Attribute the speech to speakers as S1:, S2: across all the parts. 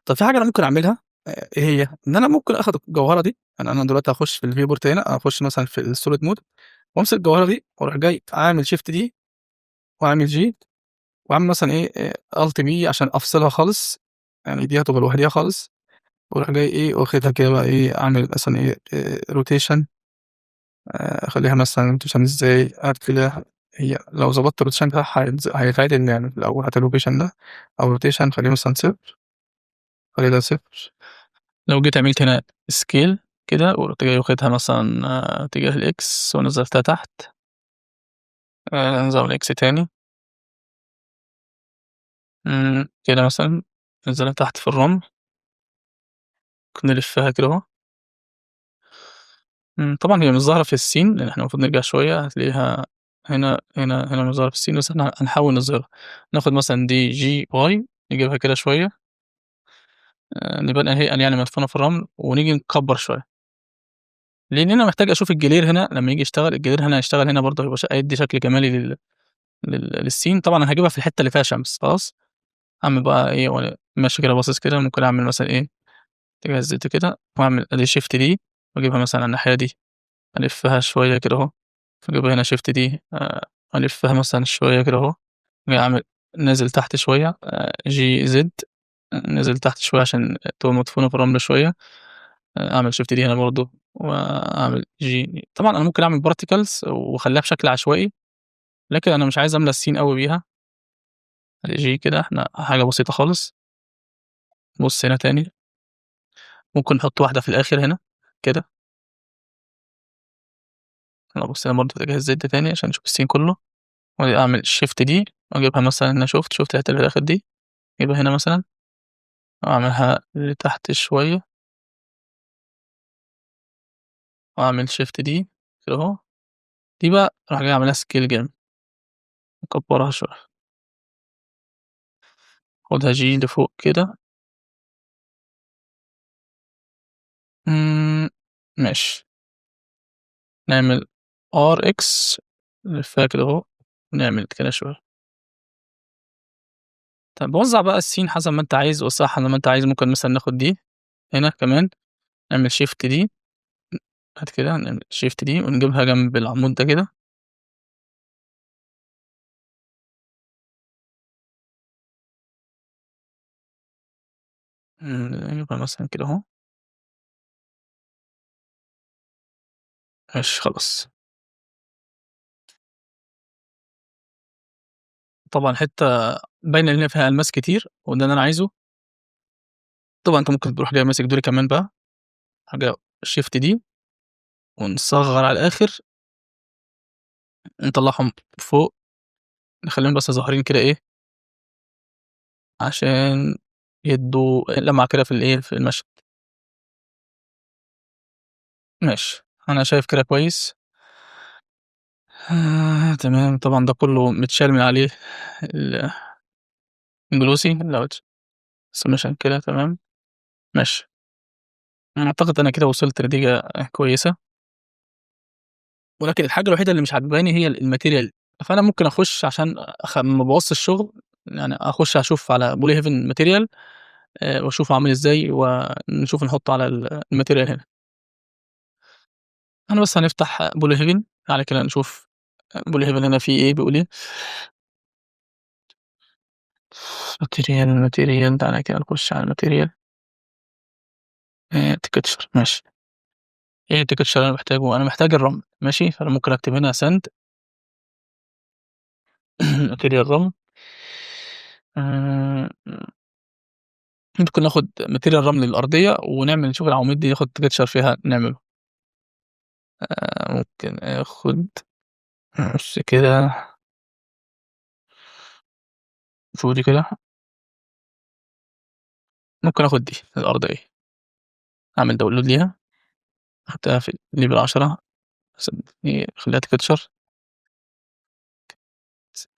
S1: طب في حاجة أنا ممكن أعملها إيه هي؟ إن أنا ممكن آخد الجوهرة دي، يعني أنا دلوقتي هاخش في الviewport هنا، أخش مثلًا في الsolid mode وأمسك الجوهرة دي وأروح جاي عامل shift D وأعمل G وأعمل مثلًا إيه alt B عشان أفصلها خالص، يعني دي هتبقى لوحديها خالص، وأروح جاي إيه واخدها كده بقى إيه أعمل مثلًا إيه rotation أخلّيها مثلًا rotation إزاي؟ كده هي لو ضبطت الrotation بتاعها هيتعدل يعني في الأول هات الlocation ده أو rotation خلّيه مثلًا 0 خلّي ده 0 لو جيت عملت هنا scale كده ورُحت جاي واخدها مثلًا اتجاه الX ونزّلتها تحت نظام الX تاني كده مثلًا ننزلها تحت في الرمل ممكن نلفّها كده أهو طبعًا هي مش ظاهرة في السين لإن إحنا المفروض نرجع شوية هتلاقيها هنا مش ظاهرة في السين بس إحنا هنحاول نظهرها، ناخد مثلًا دي GY نجيبها كده شوية نبان أهي يعني مدفونة في الرمل ونيجي نكبّر شوية، لإن أنا محتاج أشوف الجلير هنا لمّا ييجي يشتغل الجلير هنا هيشتغل هنا برضه هيبقى هيدّي شكل جمالي للسين طبعًا أنا هاجيبها في الحتة اللي فيها شمس خلاص، أعمل بقى إيه وأنا ماشي كده باصص كده ممكن أعمل مثلًا إيه اتجاه الزيت كده وأعمل أدي shift D وأجيبها مثلًا على الناحية دي، ألفّها شوية كده أهو، وأجيبها هنا shift D ألفّها مثلًا شوية كده أهو، وآجي أعمل نازل تحت شوية GZ نازل تحت شوية عشان تبقى مدفونة في الرمل شوية، أعمل shift D هنا برضه وأعمل G طبعًا أنا ممكن أعمل particles وأخلّيها بشكل عشوائي، لكن أنا مش عايز أملى السين أوي بيها. G كده إحنا حاجة بسيطة خالص، بُص هنا تاني، ممكن نحط واحدة في الآخر هنا كده، أبُص هنا برضه اتجاه الزد تاني عشان نشوف السين كلّه، وأعمل shift D وأجيبها مثلًا هنا شُفت الحتة اللي في الآخر دي، أجيبها هنا مثلًا وأعملها لتحت شوية، وأعمل shift D كده أهو، دي بقى أروح جاي عامل لها scale جامد، مكبّرها شوية، آخُدها G لفوق كده، إمم، ماشي، نعمل RX نلفّها كده أهو، ونعمل كده شوية. طب وزّع بقى السين حسب ما أنت عايز، وسّعها زي ما أنت عايز، ممكن مثلًا ناخد دي هنا كمان، نعمل shift D بعد كده نعمل shift D ونجيبها جنب العمود ده كده، نجيبها مثلًا كده أهو، ماشي خلاص. طبعًا حتّة باينة إن هي فيها ألماس كتير وده اللي أنا عايزه، طبعًا أنت ممكن تروح جاي ماسك دول كمان بقى، حاجة shift D ونصغّر على الآخر، نطلّعهم فوق، نخلّيهم بس ظاهرين كده إيه، عشان يدّوا لمعة كده في الإيه، في المشهد. ماشي، أنا شايف كده كويس. تمام، طبعًا ده كلّه متشال من عليه الجلوسي الsummation كده تمام، ماشي. أنا أعتقد أنا كده وصلت لنتيجة كويسة، ولكن الحاجة الوحيدة اللي مش عاجباني هي الmaterial، فأنا ممكن أخُش عشان ما أبوظش الشغل، يعني أخُش أشوف على poly heaven material وأشوفه عامل إزاي ونشوف نحطه على الmaterial هنا. إحنا بس هنفتح poly heaven تعالَ كده نشوف poly heaven هنا فيه إيه، بيقول إيه. material تعالَ كده نخش على الmaterial texture ماشي. إيه الtexture اللي أنا محتاجه؟ أنا محتاج الرمل ماشي، فأنا ممكن أكتب هنا sand material رمل آآ ممكن ناخد material رمل الأرضية ونعمل نشوف العواميد دي ناخد texture فيها نعمله، ممكن آخد بُص كده شوفوا دي كده، ممكن آخد دي الأرضية، أعمل download ليها أحطها في level 10 أخليها texture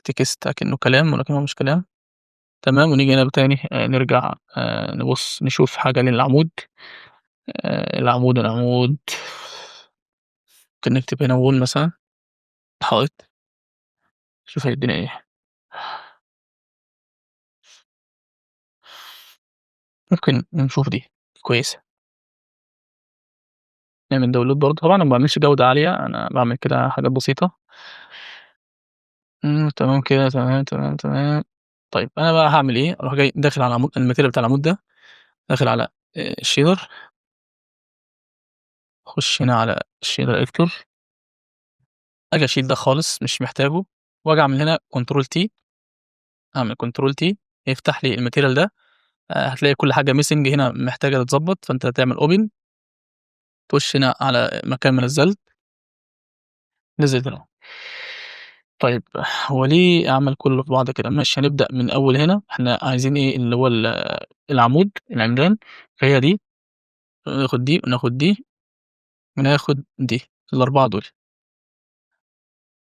S1: text أكنه كلام ولكن هو مش كلام، تمام، ونيجي هنا تاني نرجع نبُص نشوف حاجة للعمود، العمود ممكن نكتب هنا wall مثلًا حائط، شوف هيدّينا إيه. ممكن نشوف دي كويسة، نعمل download برضه، طبعًا أنا ما باعملش جودة عالية، أنا باعمل كده حاجات بسيطة. تمام كده، تمام، تمام، تمام. طيب أنا بقى هاعمل إيه، أروح جاي داخل على الmaterial بتاع العمود ده، داخل على shader، أخش هنا على shader editor، آجي أشيل ده خالص مش محتاجه، وآجي أعمل هنا control T، أعمل control T يفتح لي الmaterial ده، هتلاقي كل حاجة missing هنا محتاجة تتضبط، فأنت هتعمل open، تخش هنا على مكان ما نزّلت، نزلت هنا. طيب هو ليه عمل كلّه في بعض كده؟ ماشي هنبدأ من أول هنا، إحنا عايزين إيه اللي هو العمود، العمدان، فهي دي، ناخد دي وناخد دي وناخد دي، ال4 دول،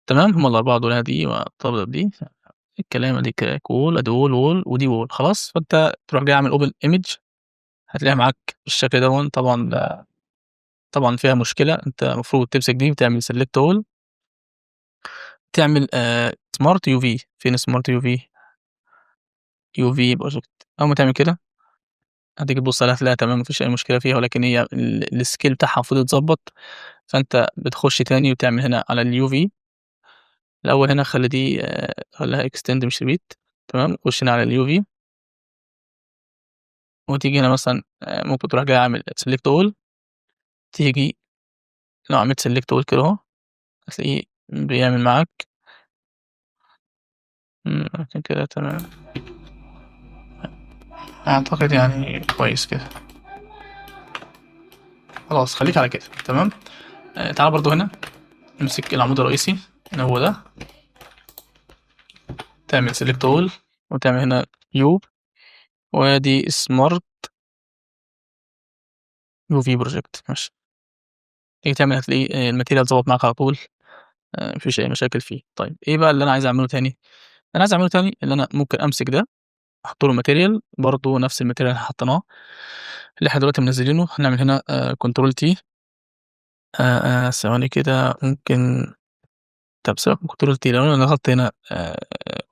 S1: تمام، هُم ال4 دول أدي وأرتبط بدي، الكلام أدي wall أدي wall ودي wall خلاص، فأنت تروح جاي عامل open image، هتلاقيها معاك بالشكل دوًّا، طبعًا فيها مشكلة، أنت المفروض تمسك دي وتعمل select all، تعمل smart UV، فين smart UV؟ UV project، أول ما تعمل كده هتيجي تبُص عليها هتلاقيها تمام، ما فيش أي مشكلة فيها، ولكن هي الscale بتاعها المفروض يتضبط، فأنت بتخش تاني وتعمل هنا على الUV، الأول هنا خلّي دي خلّيها extend مش repeat، تمام، خش هنا على الUV، وتيجي هنا مثلًا ممكن تروح جاي عامل select all، تيجي لو عملت select all كده أهو، هتلاقيه بيعمل معاك، كده تمام، أعتقد يعني كويس كده، خلاص خلّيك على كده، تمام، تعالَ برضه هنا امسك العمود الرئيسي اللي هو ده، تعمل select all وتعمل هنا U، وآدي smart UV project ماشي، تيجي تعمل هتلاقيه الmaterial ضبط معاك على طول، ما فيش أي مشاكل فيه. طيب إيه بقى اللي أنا عايز أعمله تاني؟ اللي أنا عايز أعمله تاني اللي أنا ممكن أمسك ده أحط له material برضه نفس الmaterial اللي إحنا حطيناه، اللي إحنا دلوقتي منزّلينه، هنعمل هنا control T، ثواني كده ممكن، طب سيبك من control T، لو أنا ضغطت هنا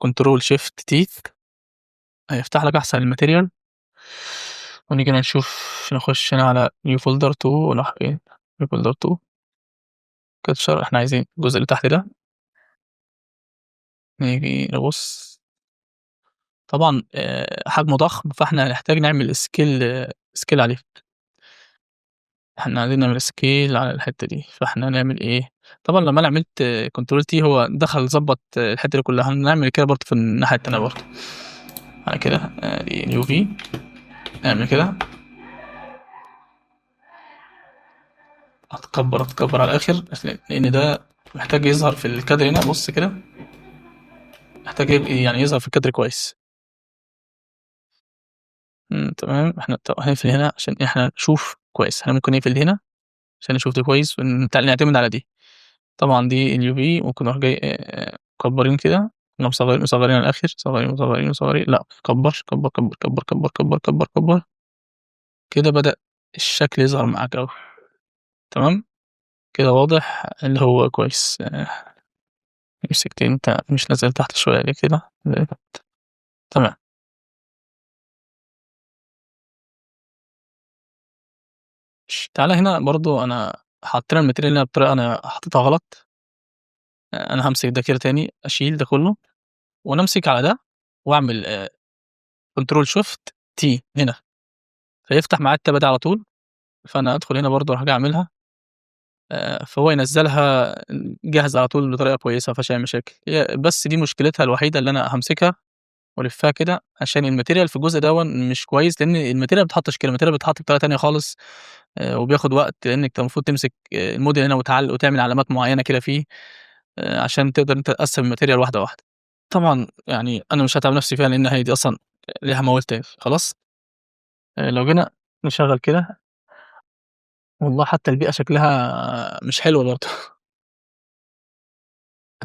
S1: control shift T هيفتح لك أحسن الmaterial، ونيجي هنا نخش هنا على new folder 2 ونروح فين new folder 2 capture، إحنا عايزين الجزء اللي تحت ده، نيجي نبُص، طبعًا حجمه ضخم، فإحنا هنحتاج نعمل scale عليه، إحنا عايزين نعمل scale على الحتّة دي، فإحنا هنعمل إيه، طبعًا لمّا أنا عملت control T هو دخل ضبّط الحتّة دي كلّها، هنعمل كده برضه في الناحية التانية برضه، على كده آدي UV، نعمل كده، هتكبّر على الآخر، لإن ده محتاج يظهر في الكادر هنا، بُص كده، محتاج يعني يظهر في الكادر كويس، تمام، إحنا هنقفل هنا عشان إحنا نشوف كويس، إحنا ممكن نقفل دي هنا عشان نشوف ده كويس نعتمد على دي، طبعًا دي الUV ممكن نروح جاي مكبّرين كده، والّا مصغّرين على الآخر، مصغّرين، لأ كبّر، كبّر، كده بدأ الشكل يظهر معاك أهو، تمام، كده واضح اللي هو كويس، امسك تاني أنت مش نازل لتحت شوية ليه كده، تمام، تعالَ هنا برضه أنا حطينا الmaterial هنا بطريقة أنا حطيتها غلط، أنا هامسك ده كده تاني، أشيل ده كلّه، وأنا أمسك على ده وأعمل control shift T هنا، فيفتح معايا التابة دي على طول، فأنا أدخل هنا برضه أروح جاي أعملها، فهو ينزّلها جاهزة على طول بطريقة كويسة ما فيهاش أي مشاكل، هي بس دي مشكلتها الوحيدة اللي أنا هامسكها وألفّها كده عشان الmaterial في الجزء دوًّا مش كويس، لإن الmaterial ما بيتحطّش كده، الmaterial بيتحط بطريقة تانية خالص، وبياخد وقت لإنّك أنت المفروض تمسك الmodel هنا وتعمل علامات معيّنة كده فيه، عشان تقدر أنت تقسّم الmaterial واحدة، واحدة. طبعًا يعني أنا مش هاتعب نفسي فيها لإن هي دي أصلًا ليها موال تاني، خلاص؟ لو جينا نشغّل كده، والله حتى البيئة شكلها مش حلو برضه.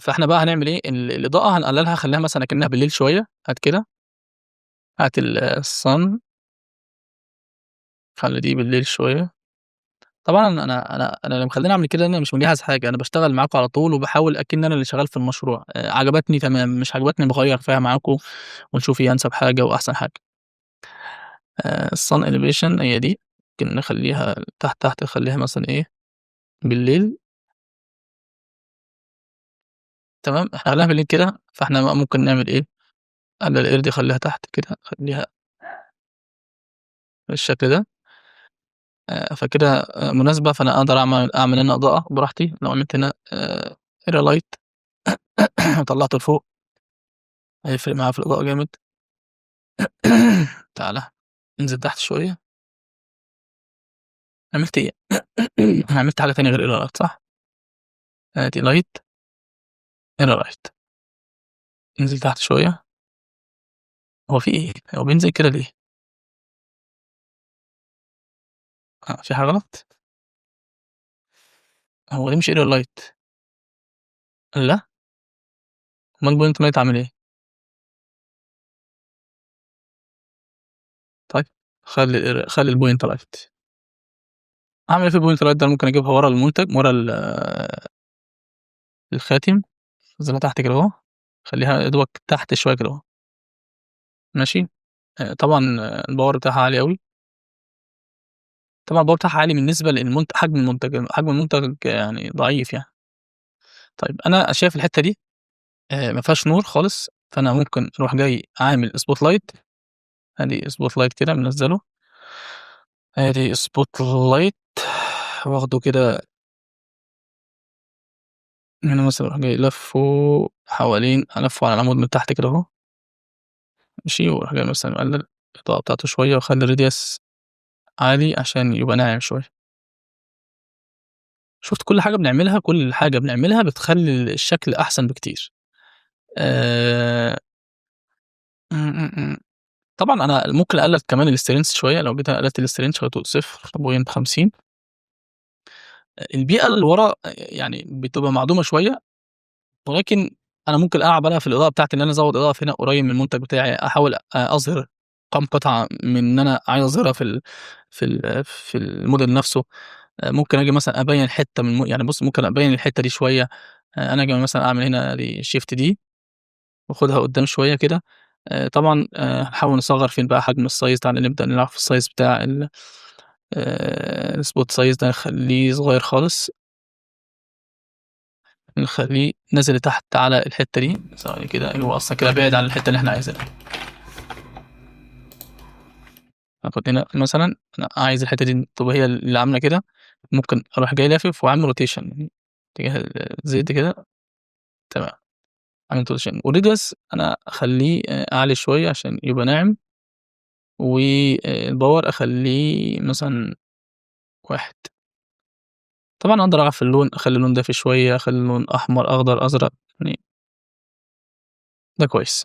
S1: فإحنا بقى هنعمل إيه، الإضاءة هنقللها خلّيها مثلًا أكنها بالليل شوية، هات كده، هات الsun، خلّي دي بالليل شوية. طبعًا أنا اللي مخلّيني أعمل كده إن أنا مش مجهّز حاجة، أنا باشتغل معاكم على طول وباحاول أكِن أنا اللي شغال في المشروع، عجبتني تمام، مش عجبتني باغيّر فيها معاكم ونشوف إيه أنسب حاجة وأحسن حاجة. الsun elevation هي دي، ممكن نخلّيها تحت نخلّيها مثلًا إيه، بالليل. تمام، إحنا خلّيناها بالليل كده، فإحنا ممكن نعمل إيه، أقلل الإير دي أخلّيها تحت كده، أخلّيها بالشكل ده. فكده مناسبة، فأنا أقدر أعمل هنا إضاءة براحتي، لو عملت هنا area light طلّعته لفوق هيفرق معايا في الإضاءة جامد. تعالَ انزل تحت شوية. عملت إيه؟ أنا عملت حاجة تانية غير area light صح؟ آدي light area light. انزل تحت شوية. هو في إيه؟ هو بينزل كده ليه؟ في حاجة غلط؟ هو ليه مش area light؟ الله! أومال point light أعمل إيه؟ طيب خلّي الpoint light. أعمل إيه في الpoint light ده؟ ممكن أجيبها ورا المنتج، ورا الخاتم، أنزلها تحت كده أهو، أخلّيها يا دوبك تحت شوية كده أهو، ماشي. طبعًا الpower بتاعها عالي أوي. طبعًا الpower بتاعها عالي بالنسبة حجم المنتج، حجم المنتج يعني ضعيف يعني. طيب أنا شايف الحتّة دي ما فيهاش نور خالص، فأنا ممكن أروح جاي عامل spotlight. آدي spotlight كده منزّله، آدي spotlight واخده كده هنا مثلًا، أروح جاي لافّه حوالين، ألفّه على العمود من تحت كده أهو، ماشي، وأروح جاي مثلًا مقلّل الإضاءة بتاعته شوية واخلّي الradius عالي عشان يبقى ناعم شوية. شُفت كل حاجة بنعملها بتخلّي الشكل أحسن بكتير. آآ إمم، إمم، إمم. طبعًا أنا ممكن أقلّل كمان الstrength شوية، لو جيت قللت الstrength خليته 0.50. البيئة اللي ورا يعني بتبقى معدومة شوية، ولكن أنا ممكن ألعب عليها في الإضاءة بتاعتي، إن أنا أزوّد إضاءة في هنا قريب من المنتج بتاعي، أحاول أظهر كام قطعة من إن أنا عايز أظهرها في الmodel نفسه. ممكن آجي مثلًا أبيّن حتّة يعني بُص، ممكن أبيّن الحتّة دي شوية. أنا آجي مثلًا أعمل هنا أدي shift D وآخُدها قدّام شوية كده. طبعًا هنحاول نصغّر فين بقى حجم الsize. تعالَ نبدأ نلعب في الsize بتاع الspot size ده، نخلّيه صغير خالص، نخلّيه نازل لتحت على الحتّة دي، ثواني كده، هو أصلًا كده بعِد عن الحتّة اللي إحنا عايزينها. آخُد هنا مثلًا، أنا عايز الحتّة دي تبقى هي اللي عاملة كده، ممكن أروح جاي لافف وعامل rotation يعني اتجاه الزد كده. تمام، عملت rotation والradius أنا أخلّيه عالي شوية عشان يبقى ناعم، الpower أخلّيه مثلًا 1. طبعًا أقدر ألعب في اللون، أخلّي اللون دافي شوية، أخلّي اللون أحمر، أخضر، أزرق، يعني ده كويس.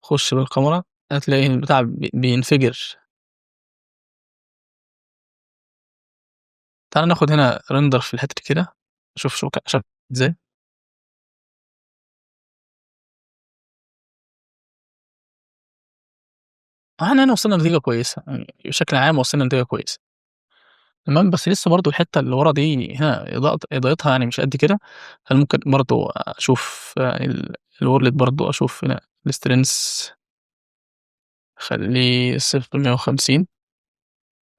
S1: خُش بالكاميرا هتلاقي البتاع بينفجر. تعالَ ناخد هنا render في الحتة دي كده، نشوف شكله إزاي. إحنا هنا وصلنا لنتيجة كويسة، يعني بشكل عام وصلنا لنتيجة كويسة. تمام، بس لسه برضه الحتة اللي ورا دي هنا إضاءتها يعني مش قد كده، فممكن برضه أشوف الworld برضه، أشوف هنا الstrength أخلّيه 0.150.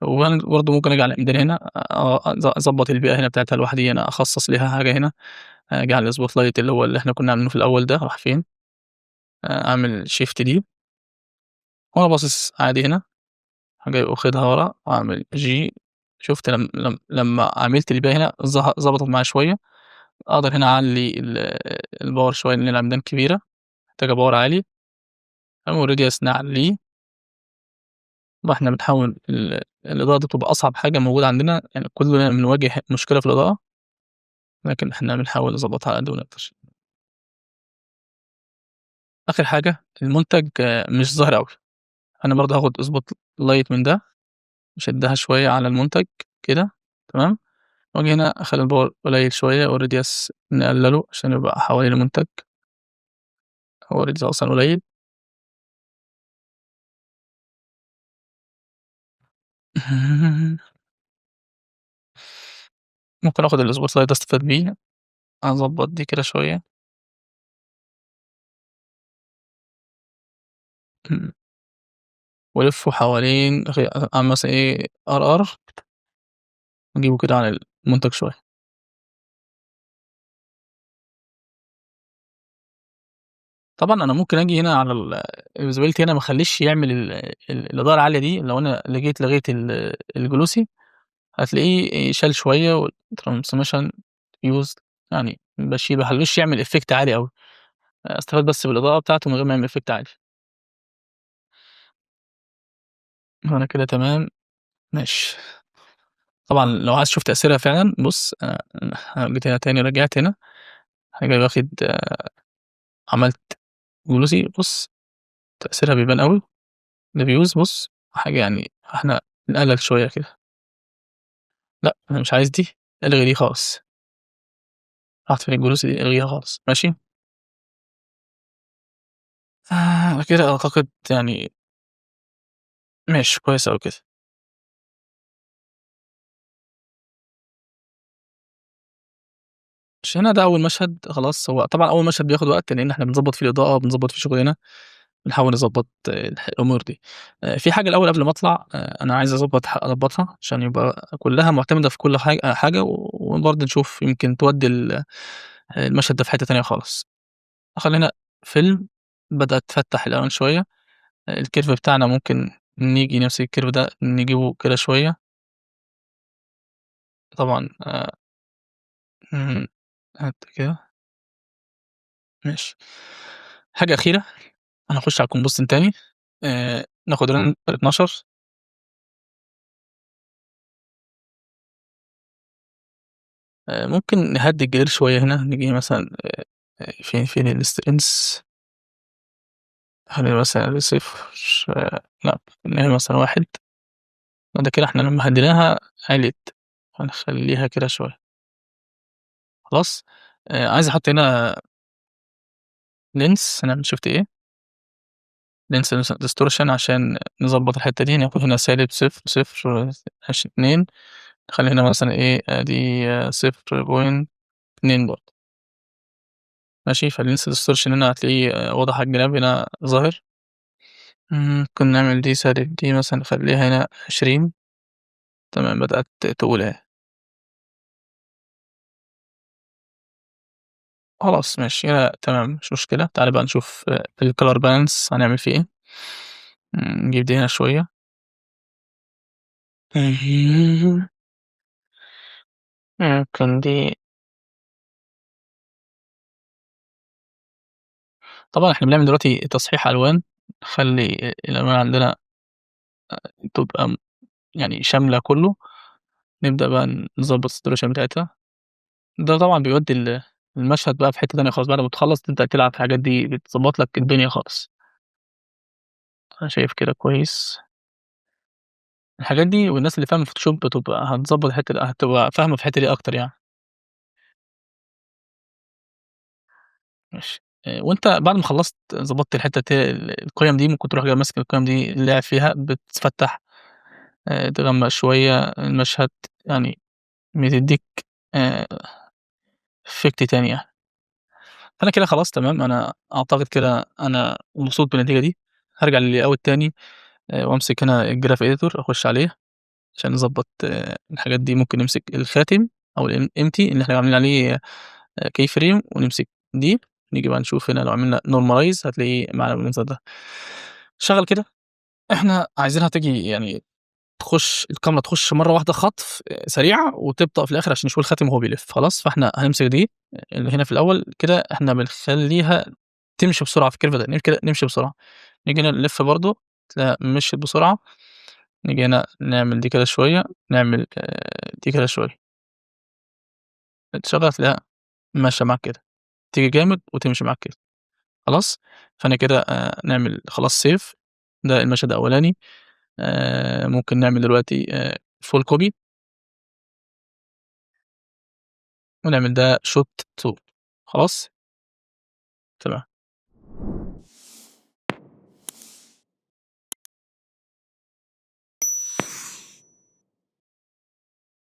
S1: وأنا برضه ممكن آجي على الإيميل هنا أضبّط البيئة هنا بتاعتها لوحدي، أنا أخصّص ليها حاجة هنا. آجي على الspotlight اللي هو اللي إحنا كنا عاملينه في الأول ده، راح فين، أعمل shift D وأنا باصص عادي هنا، أروح جاي واخدها ورا وأعمل G. شُفت لمّا عملت البيئة هنا ضبطت معايا شوية. أقدر هنا أعلّي الpower شوية لإن العمدان كبيرة، محتاجة power عالي. تمام، والradius نعلّيه. طبعًا إحنا بنحاول الإضاءة دي بتبقى أصعب حاجة موجودة عندنا، يعني كلنا بنواجه مشكلة في الإضاءة، لكن إحنا بنحاول نضبّطها على قد ما نقدر. آخر حاجة المنتج مش ظاهر أوي، أنا برضه هاخد spotlight من ده، أشدّها شوية على المنتج كده. تمام، وآجي هنا أخلّي الpower قليل شوية والradius نقلّله عشان يبقى حوالين المنتج، هو الradius أصلًا قليل. ممكن آخد الspotlight ده أستفاد بيه، أضبّط دي كده شوية. إمم. وألفّه حوالين أعمل مثلًا إيه RR وأجيبه كده على المنتج شوية. طبعًا أنا ممكن آجي هنا على الvisibility هنا ما اخلّيش يعمل الإضاءة العالية دي، لو أنا لغيت الجلوسي هتلاقيه شال شوية والtransmission used يعني باشيل ما باخلّوش يعمل effect عالي أوي، أستفاد بس بالإضاءة بتاعته من غير ما يعمل effect عالي. أنا كده تمام، ماشي. طبعًا لو عايز تشوف تأثيرها فعلًا بُص جيت هنا تاني رجعت هنا، هاجي واخد عملت جلوسي بُص تأثيرها بيبان أوي، reviews بُص حاجة يعني إحنا نقلل شوية كده. لأ، أنا مش عايز دي، الغي دي خالص، راحت فين الجلوس دي الغيها خالص، ماشي؟ كده أعتقد يعني ماشي كويس أوي كده. مش هنا ده أول مشهد خلاص، هو طبعًا أول مشهد بياخد وقت لإن إحنا بنضبّط فيه الإضاءة وبنضبّط فيه شغلنا، بنحاول نضبّط الأمور دي. في حاجة الأول قبل ما أطلع أنا عايز أضبّطها عشان يبقى كلّها معتمدة في كل حاجة وبرضه نشوف يمكن تودّي المشهد ده في حتّة تانية خالص. خلّينا فيلم بدأت تفتح الألوان شوية. الكيرف بتاعنا ممكن نيجي نمسك الكيرف ده نجيبه كده شوية، طبعًا إمم، حتى كده، ماشي. حاجة أخيرة هنخش على الcombustion تاني، ناخد render 12. ممكن نهدّي الجرير شوية هنا، نيجي مثلًا فين الstrengths خلّينا مثلًا 0 لأ، نعمل مثلًا 1 ده كده إحنا لمّا هديناها عِلْيت، هنخلّيها كده شوية، خلاص. عايز أحط هنا lens هنعمل shift A ننسى مثلًا distortion عشان نضبّط الحتّة دي، ناخد هنا -0 0 -2 نخلّي هنا مثلًا إيه، أدي 0.2 برضه ماشي، فالlens distortion هنا هتلاقيه واضح على الجناب هنا ظاهر. ممكن نعمل دي -دي مثلًا نخلّيها هنا 20 تمام، بدأت تقول أهي. خلاص ماشي كده تمام مش مشكلة، تعالَ بقى نشوف الcolor balance هنعمل فيه إيه. نجيب دي هنا شوية. ممكن دي طبعًا إحنا بنعمل دلوقتي تصحيح ألوان، نخلّي الألوان عندنا تبقى يعني شاملة كلّه، نبدأ بقى نضبّط الsaturation بتاعتها، ده طبعًا بيودّي المشهد بقى في حتّة تانية خالص، بعد ما تخلّص تبدأ تلعب في الحاجات دي، بتضبّط لك الدنيا خالص، أنا شايف كده كويس. الحاجات دي والناس اللي فاهمة Photoshop بتبقى هتضبّط الحتّة دي هتبقى فاهمة في الحتّة دي أكتر يعني، ماشي. وأنت بعد ما خلّصت ضبطت الحتّة القِيَم دي، ممكن تروح جاي ماسك القِيَم دي لاعب فيها، بتفتح تغمّق شوية المشهد، يعني بتدّيك آآ effect تاني يعني. فأنا كده خلاص تمام، أنا أعتقد كده أنا مبسوط بالنتيجة دي، هارجع للlayout تاني وأمسك هنا الgraph editor أخش عليه عشان نضبّط الحاجات دي، ممكن نمسك الخاتم أو الempty اللي إحنا عاملين عليه keyframe ونمسك دي، نيجي بقى نشوف هنا لو عملنا normalize هتلاقيه معانا بالمنظر ده. شغّل كده، إحنا عايزينها تيجي يعني الكاميرا تخش مرّة واحدة خطف سريعة وتبطأ في الآخر عشان نشوف الخاتم وهو بيلف، خلاص، فإحنا هنمسك دي اللي هنا في الأول كده إحنا بنخلّيها تمشي بسرعة في الcurve ده، كده نمشي بسرعة، نيجي هنا نلف برضه تلاقيها مشيت بسرعة، نيجي هنا نعمل دي كده شوية، نعمل دي كده شوية، تشغّل تلاقيها ماشية معاك كده، تيجي جامد وتمشي معاك كده، خلاص، فأنا كده نعمل خلاص save ده المشهد الأولاني، ممكن نعمل دلوقتي full copy ونعمل ده shot 2 خلاص، تمام.